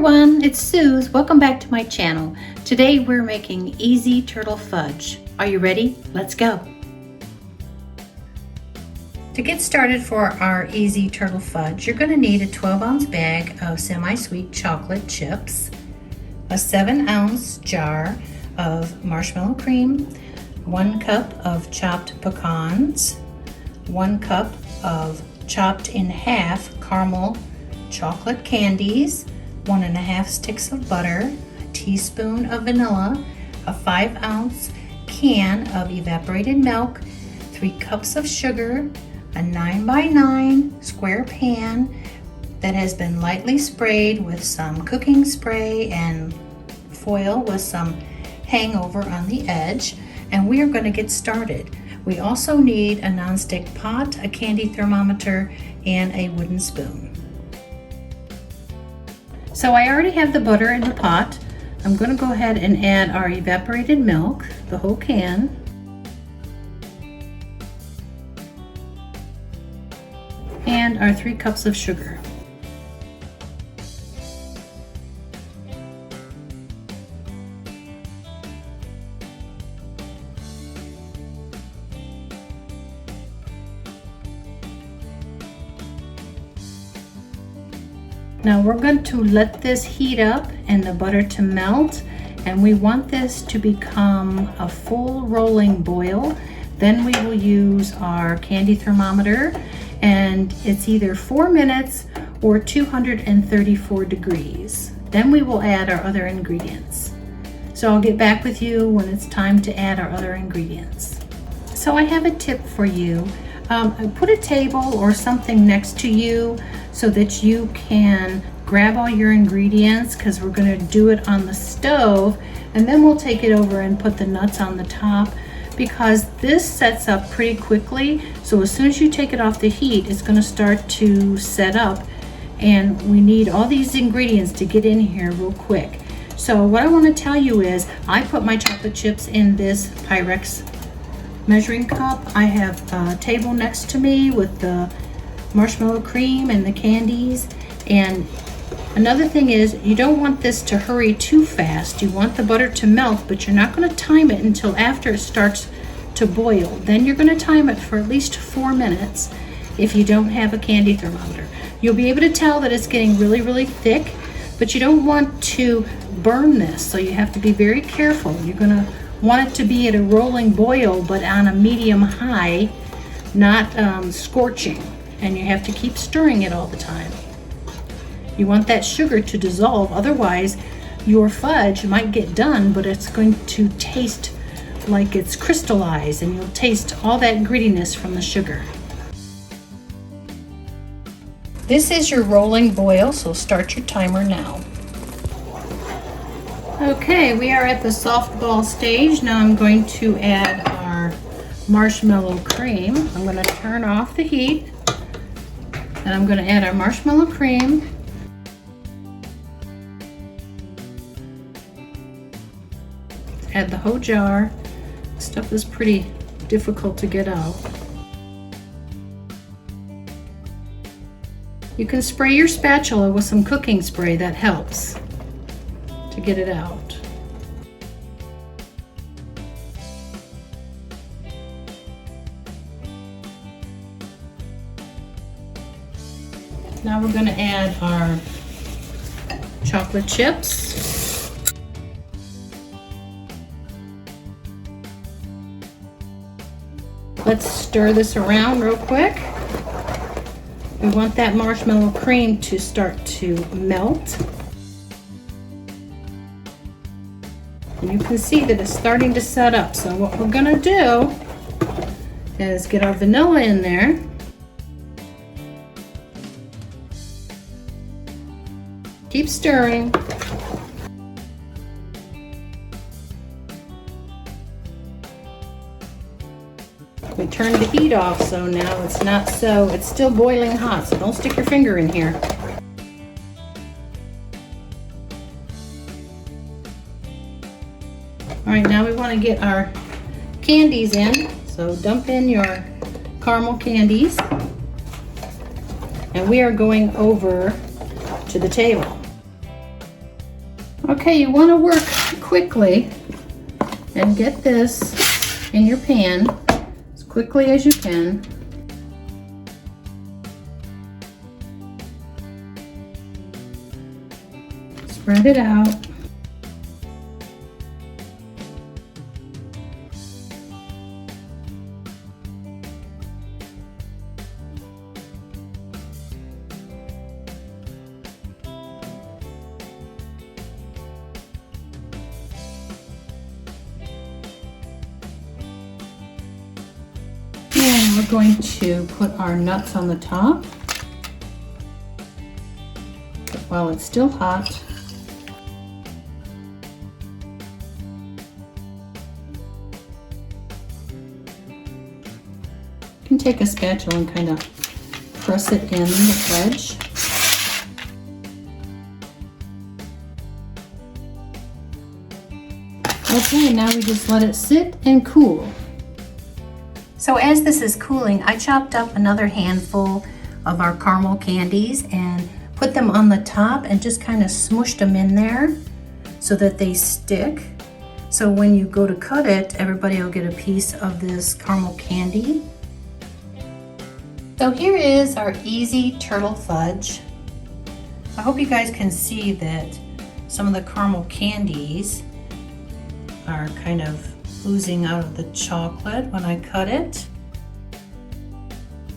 everyone, it's Suze. Welcome back to my channel. Today we're making easy turtle fudge. Are you ready? Let's go. To get started for our easy turtle fudge, you're going to need a 12-ounce bag of semi-sweet chocolate chips, a 7-ounce jar of marshmallow cream, 1 cup of chopped pecans, 1 cup of chopped in half caramel chocolate candies, 1.5 sticks of butter, a teaspoon of vanilla, a 5-ounce can of evaporated milk, 3 cups of sugar, a 9x9 square pan that has been lightly sprayed with some cooking spray and foil with some hangover on the edge, and we are going to get started. We also need a nonstick pot, a candy thermometer, and a wooden spoon. So I already have the butter in the pot. I'm going to go ahead and add our evaporated milk, the whole can. And our 3 cups of sugar. Now we're going to let this heat up and the butter to melt, and we want this to become a full rolling boil. Then we will use our candy thermometer, and it's either 4 minutes or 234 degrees. Then we will add our other ingredients. So I'll get back with you when it's time to add our other ingredients. So I have a tip for you. Put a table or something next to you so that you can grab all your ingredients, because we're going to do it on the stove, and then we'll take it over and put the nuts on the top, because this sets up pretty quickly. So as soon as you take it off the heat, it's going to start to set up, and we need all these ingredients to get in here real quick. So what I want to tell you is I put my chocolate chips in this Pyrex measuring cup. I have a table next to me with the marshmallow cream and the candies. And another thing is, you don't want this to hurry too fast. You want the butter to melt, but you're not going to time it until after it starts to boil. Then you're going to time it for at least 4 minutes if you don't have a candy thermometer. You'll be able to tell that it's getting really, really thick, but you don't want to burn this, so you have to be very careful. You're going to want it to be at a rolling boil, but on a medium high, not scorching. And you have to keep stirring it all the time. You want that sugar to dissolve, otherwise your fudge might get done, but it's going to taste like it's crystallized, and you'll taste all that grittiness from the sugar. This is your rolling boil, so start your timer now. Okay, we are at the softball stage. Now I'm going to add our marshmallow cream. I'm going to turn off the heat, and I'm going to add our marshmallow cream. Add the whole jar. Stuff is pretty difficult to get out. You can spray your spatula with some cooking spray. That helps to get it out. Now we're going to add our chocolate chips. Let's stir this around real quick. We want that marshmallow cream to start to melt. And you can see that it's starting to set up. So what we're going to do is get our vanilla in there. Keep stirring. We turned the heat off, so now it's still boiling hot, so don't stick your finger in here. All right, now we want to get our candies in. So dump in your caramel candies, and we are going over to the table. Okay, you want to work quickly and get this in your pan as quickly as you can. Spread it out. And we're going to put our nuts on the top while it's still hot. You can take a spatula and kind of press it in the fudge. Okay, now we just let it sit and cool. So as this is cooling, I chopped up another handful of our caramel candies and put them on the top and just kind of smushed them in there so that they stick. So when you go to cut it, everybody will get a piece of this caramel candy. So here is our easy turtle fudge. I hope you guys can see that some of the caramel candies are kind of oozing out of the chocolate when I cut it.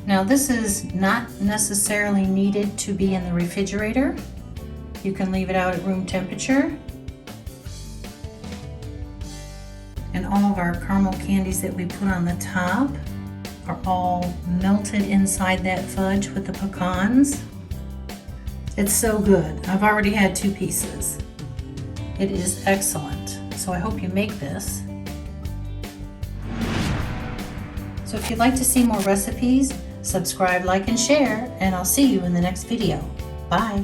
Now this is not necessarily needed to be in the refrigerator. You can leave it out at room temperature. And all of our caramel candies that we put on the top are all melted inside that fudge with the pecans. It's so good. I've already had 2 pieces. It is excellent. So I hope you make this. So if you'd like to see more recipes, subscribe, like, and share, and I'll see you in the next video. Bye.